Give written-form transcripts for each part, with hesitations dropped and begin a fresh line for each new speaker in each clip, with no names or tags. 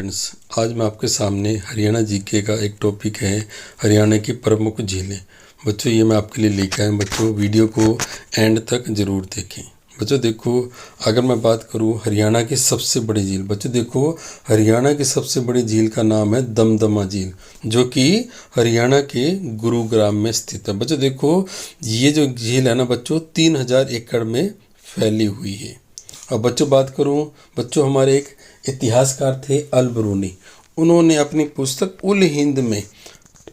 Students, आज मैं आपके सामने हरियाणा जीके का एक टॉपिक है हरियाणा की प्रमुख झीलें। बच्चों ये मैं आपके लिए लेकर आया हूं। बच्चों वीडियो को एंड तक ज़रूर देखें। बच्चों देखो, अगर मैं बात करूं हरियाणा की सबसे बड़ी झील, बच्चों देखो हरियाणा की सबसे बड़ी झील का नाम है दमदमा झील, जो कि हरियाणा के गुरुग्राम में स्थित है। बच्चों देखो ये जो झील है ना बच्चों 3000 एकड़ में फैली हुई है। अब बच्चों बात करूं, बच्चों हमारे एक इतिहासकार थे अल बरूनी, उन्होंने अपनी पुस्तक उल हिंद में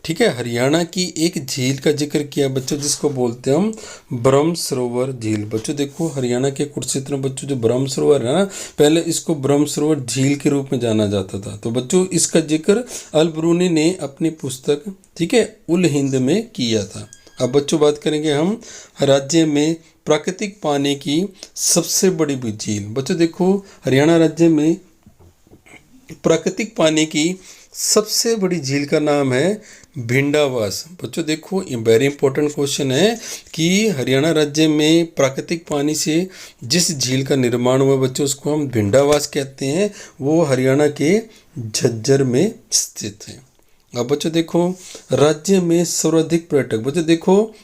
ठीक है हरियाणा की एक झील का जिक्र किया बच्चों, जिसको बोलते हैं हम ब्रह्म सरोवर झील। बच्चों देखो हरियाणा के कुरुक्षेत्र में बच्चों जो ब्रह्म सरोवर है ना, पहले इसको ब्रह्म सरोवर झील के रूप में जाना जाता था। तो बच्चों इसका जिक्र अल बरूनी ने अपनी पुस्तक ठीक है उल हिंद में किया था। अब बच्चों बात करेंगे हम राज्य में प्राकृतिक पानी की सबसे बड़ी झील। बच्चों देखो हरियाणा राज्य में प्राकृतिक पानी की सबसे बड़ी झील का नाम है भिंडावास। बच्चों देखो ये वेरी इंपॉर्टेंट क्वेश्चन है कि हरियाणा राज्य में प्राकृतिक पानी से जिस झील का निर्माण हुआ बच्चों उसको हम भिंडावास कहते हैं, वो हरियाणा के झज्जर में स्थित है। अब बच्चों देखो राज्य में सर्वाधिक पर्यटक, बच्चों देखो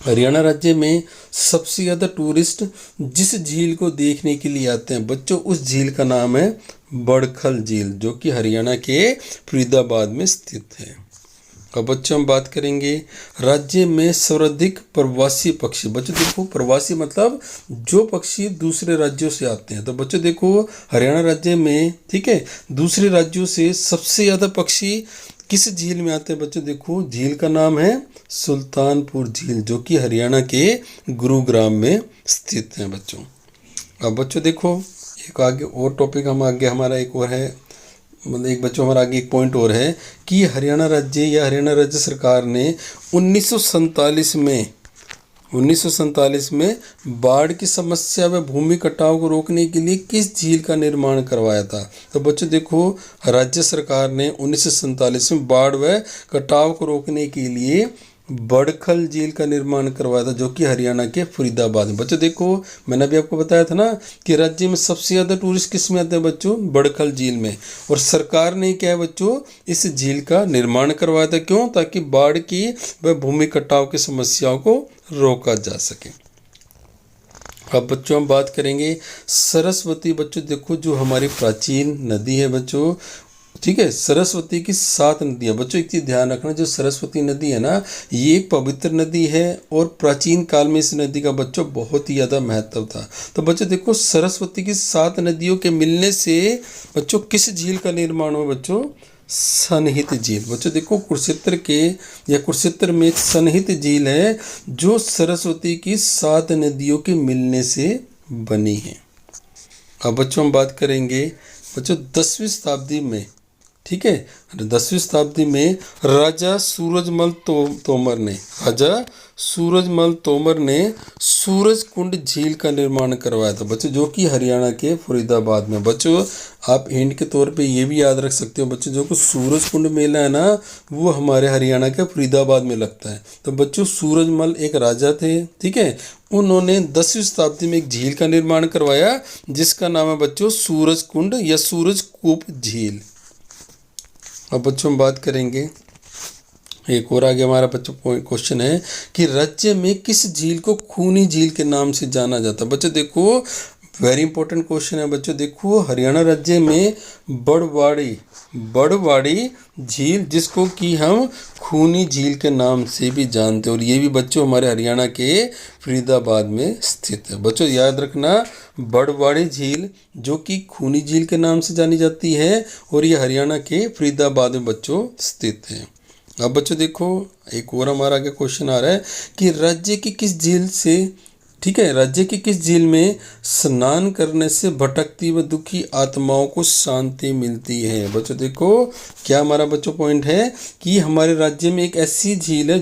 हरियाणा राज्य में सबसे ज़्यादा टूरिस्ट जिस झील को देखने के लिए आते हैं बच्चों, उस झील का नाम है बड़खल झील, जो कि हरियाणा के फरीदाबाद में स्थित है। अब बच्चों हम बात करेंगे राज्य में सर्वाधिक प्रवासी पक्षी। बच्चों देखो प्रवासी मतलब जो पक्षी दूसरे राज्यों से आते हैं। तो बच्चों देखो हरियाणा राज्य में ठीक है दूसरे राज्यों से सबसे ज़्यादा पक्षी किस झील में आते हैं बच्चों, देखो झील का नाम है सुल्तानपुर झील, जो कि हरियाणा के गुरुग्राम में स्थित है बच्चों। अब बच्चों देखो एक आगे और टॉपिक हम आगे हमारा एक और है, मतलब एक बच्चों हमारा आगे एक पॉइंट और है कि हरियाणा राज्य सरकार ने 1947 में बाढ़ की समस्या व भूमि कटाव को रोकने के लिए किस झील का निर्माण करवाया था। तो बच्चों देखो राज्य सरकार ने 1947 में बाढ़ व कटाव को रोकने के लिए बड़खल झील का निर्माण करवाया था, जो कि हरियाणा के फरीदाबाद में। बच्चों देखो मैंने अभी आपको बताया था ना कि राज्य में सबसे ज़्यादा टूरिस्ट किस में आते हैं बच्चों, बड़खल झील में। और सरकार ने क्या है बच्चों इस झील का निर्माण करवाया था, क्यों, ताकि बाढ़ की व भूमि कटाव की समस्याओं को रोका जा सके। अब बच्चों हम बात करेंगे सरस्वती। बच्चों देखो जो हमारी प्राचीन नदी है बच्चों ठीक है, सरस्वती की 7 नदियाँ। बच्चों एक चीज़ ध्यान रखना, जो सरस्वती नदी है ना ये एक पवित्र नदी है और प्राचीन काल में इस नदी का बच्चों बहुत ही ज़्यादा महत्व था। तो बच्चों देखो सरस्वती की 7 नदियों के मिलने से बच्चों किस झील का निर्माण हुआ बच्चों, सनहित झील। बच्चों देखो कुरुक्षेत्र में एक सनहित झील है जो सरस्वती की 7 नदियों के मिलने से बनी है। अब बच्चों हम बात करेंगे बच्चों 10वीं शताब्दी में ठीक है 10वीं शताब्दी में राजा सूरजमल तोमर ने सूरज कुंड झील का निर्माण करवाया था बच्चों, जो कि हरियाणा के फरीदाबाद में। बच्चों आप हिंट के तौर पे ये भी याद रख सकते हो बच्चों, जो कि सूरज कुंड मेला है ना वो हमारे हरियाणा के फरीदाबाद में लगता है। तो बच्चों सूरजमल एक राजा थे ठीक है, उन्होंने 10वीं शताब्दी में एक झील का निर्माण करवाया जिसका नाम है बच्चों सूरज कुंड या सूरज कूप झील। अब बच्चों हम बात करेंगे एक और आगे हमारा बच्चों क्वेश्चन है कि राज्य में किस झील को खूनी झील के नाम से जाना जाता है। बच्चों देखो वेरी इंपॉर्टेंट क्वेश्चन है बच्चों, देखो हरियाणा राज्य में बड़वाड़ी झील जिसको कि हम खूनी झील के नाम से भी जानते हैं, और ये भी बच्चों हमारे हरियाणा के फरीदाबाद में स्थित है। बच्चों याद रखना बड़वाड़ी झील जो कि खूनी झील के नाम से जानी जाती है और ये हरियाणा के फरीदाबाद में बच्चों स्थित है। अब बच्चों देखो एक और हमारा आगे क्वेश्चन आ रहा है कि राज्य की किस झील में स्नान करने से भटकती व दुखी आत्माओं को शांति मिलती है। बच्चों देखो क्या हमारा बच्चों पॉइंट है कि हमारे राज्य में एक ऐसी झील है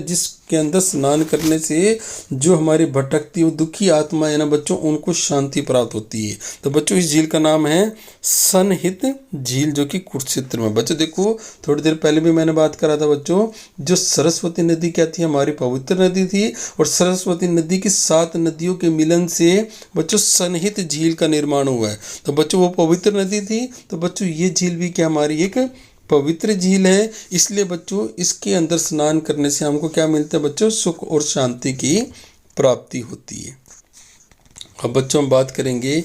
के अंदर स्नान करने से जो हमारी भटकती हुई दुखी आत्मा है ना बच्चों, उनको शांति प्राप्त होती है। तो बच्चों इस झील का नाम है सनहित झील, जो कि कुरुक्षेत्र में। बच्चों देखो थोड़ी देर पहले भी मैंने बात करा था बच्चों, जो सरस्वती नदी क्या थी, हमारी पवित्र नदी थी, और सरस्वती नदी की 7 नदियों के मिलन से बच्चों सनहित झील का निर्माण हुआ है। तो बच्चों वो पवित्र नदी थी, तो बच्चों ये झील भी क्या हमारी एक पवित्र झील है। इसलिए बच्चों इसके अंदर स्नान करने से हमको क्या मिलता है बच्चों, सुख और शांति की प्राप्ति होती है। अब बच्चों हम बात करेंगे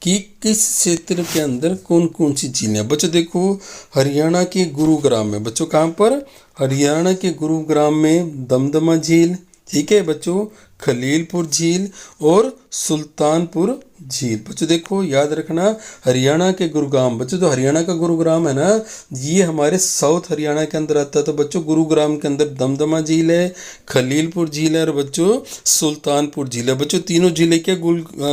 कि किस क्षेत्र के अंदर कौन कौन सी झीलें हैं। बच्चों देखो हरियाणा के गुरुग्राम में, बच्चों कहाँ पर, हरियाणा के गुरुग्राम में दमदमा झील, ठीक है बच्चों, खलीलपुर झील और सुल्तानपुर झील। बच्चों देखो याद रखना हरियाणा के गुरुग्राम, बच्चों जो हरियाणा का गुरुग्राम है ना, ये हमारे साउथ हरियाणा के अंदर आता है। तो बच्चों गुरुग्राम के अंदर दमदमा झील है, खलीलपुर झील है और बच्चों सुल्तानपुर झील है। बच्चों तीनों झीलें क्या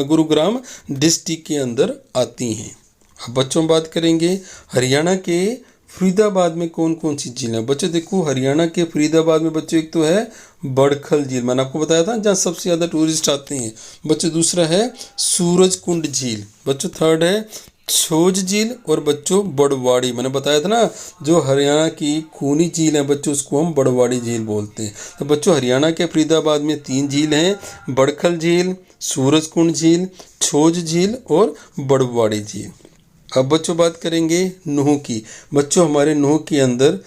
गुरुग्राम डिस्ट्रिक्ट के अंदर आती हैं। अब बच्चों बात करेंगे हरियाणा के फरीदाबाद में कौन कौन सी झील है। बच्चों देखो हरियाणा के फरीदाबाद में बच्चों एक तो है बड़खल झील, मैंने आपको बताया था जहाँ सबसे ज़्यादा टूरिस्ट आते हैं। बच्चों दूसरा है सूरजकुंड झील, बच्चों थर्ड है छोज झील, और बच्चों बड़वाड़ी, मैंने बताया था ना जो हरियाणा की खूनी झील है बच्चों उसको हम बड़वाड़ी झील बोलते हैं। तो बच्चों हरियाणा के फरीदाबाद में 3 झील हैं, बड़खल झील, सूरजकुंड झील, छोज झील और बड़वाड़ी झील। अब बच्चों बात करेंगे नूह की। बच्चों हमारे नूह के अंदर,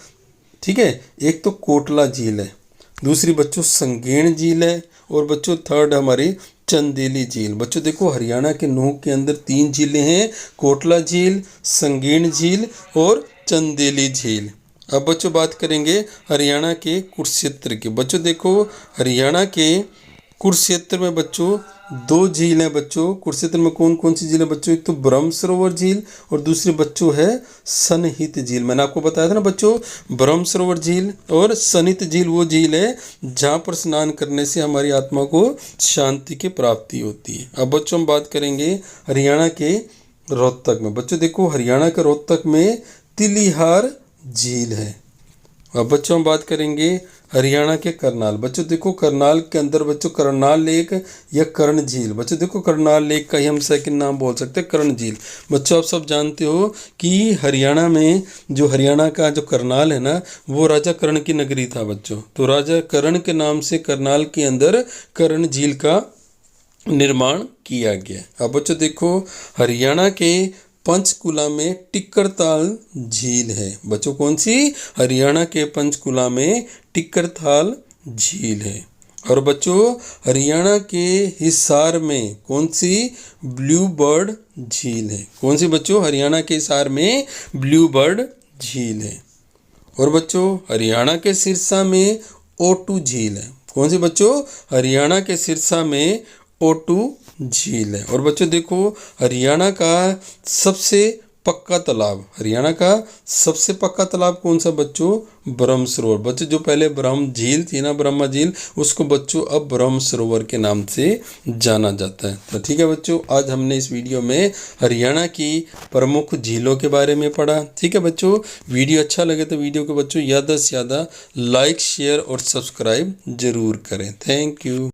ठीक है, एक तो कोटला झील है, दूसरी बच्चों संगेण झील है, और बच्चों थर्ड हमारी चंदेली झील। बच्चों देखो हरियाणा के नूह के अंदर 3 झीलें हैं, कोटला झील, संगेण झील और चंदेली झील। अब बच्चों बात करेंगे हरियाणा के कुरुक्षेत्र की। बच्चों देखो हरियाणा के कुरुक्षेत्र में बच्चों 2 झील हैं। बच्चों कुरुक्षेत्र में कौन कौन सी झील है बच्चों, एक तो ब्रह्म सरोवर झील और दूसरी बच्चों है सनहित झील। मैंने आपको बताया था ना बच्चों, ब्रह्म सरोवर झील और सनहित झील वो झील है जहाँ पर स्नान करने से हमारी आत्मा को शांति की प्राप्ति होती है। अब बच्चों हम बात करेंगे हरियाणा के रोहतक में। बच्चों देखो हरियाणा के रोहतक में तिलिहार झील है। अब बच्चों हम बात करेंगे हरियाणा के करनाल। बच्चों देखो करनाल के अंदर बच्चों करनाल लेक या कर्ण झील। बच्चों देखो करनाल लेक का ही हम सेकंड नाम बोल सकते हैं कर्ण झील। बच्चों आप सब जानते हो कि हरियाणा में जो हरियाणा का जो करनाल है ना, वो राजा कर्ण की नगरी था बच्चों। तो राजा कर्ण के नाम से करनाल के अंदर कर्ण झील का निर्माण किया गया। अब बच्चों देखो हरियाणा के पंचकुला में टिक्करताल झील है। बच्चों कौन सी, हरियाणा के पंचकुला में टिक्करताल झील है। और बच्चों हरियाणा के हिसार में कौन सी, ब्लू बर्ड झील है। कौन सी बच्चों, हरियाणा के हिसार में ब्लू बर्ड झील है। और बच्चों हरियाणा के सिरसा में ओटू झील है। कौन सी बच्चों, हरियाणा के सिरसा में ओटू झील है। और बच्चों देखो हरियाणा का सबसे पक्का तालाब, हरियाणा का सबसे पक्का तालाब कौन सा बच्चों, ब्रह्म सरोवर। बच्चों जो पहले ब्रह्म झील थी ना, ब्रह्मा झील, उसको बच्चों अब ब्रह्म सरोवर के नाम से जाना जाता है। तो ठीक है बच्चों, आज हमने इस वीडियो में हरियाणा की प्रमुख झीलों के बारे में पढ़ा। ठीक है बच्चों, वीडियो अच्छा लगे तो वीडियो को बच्चों ज़्यादा से ज़्यादा लाइक, शेयर और सब्सक्राइब जरूर करें। Thank you.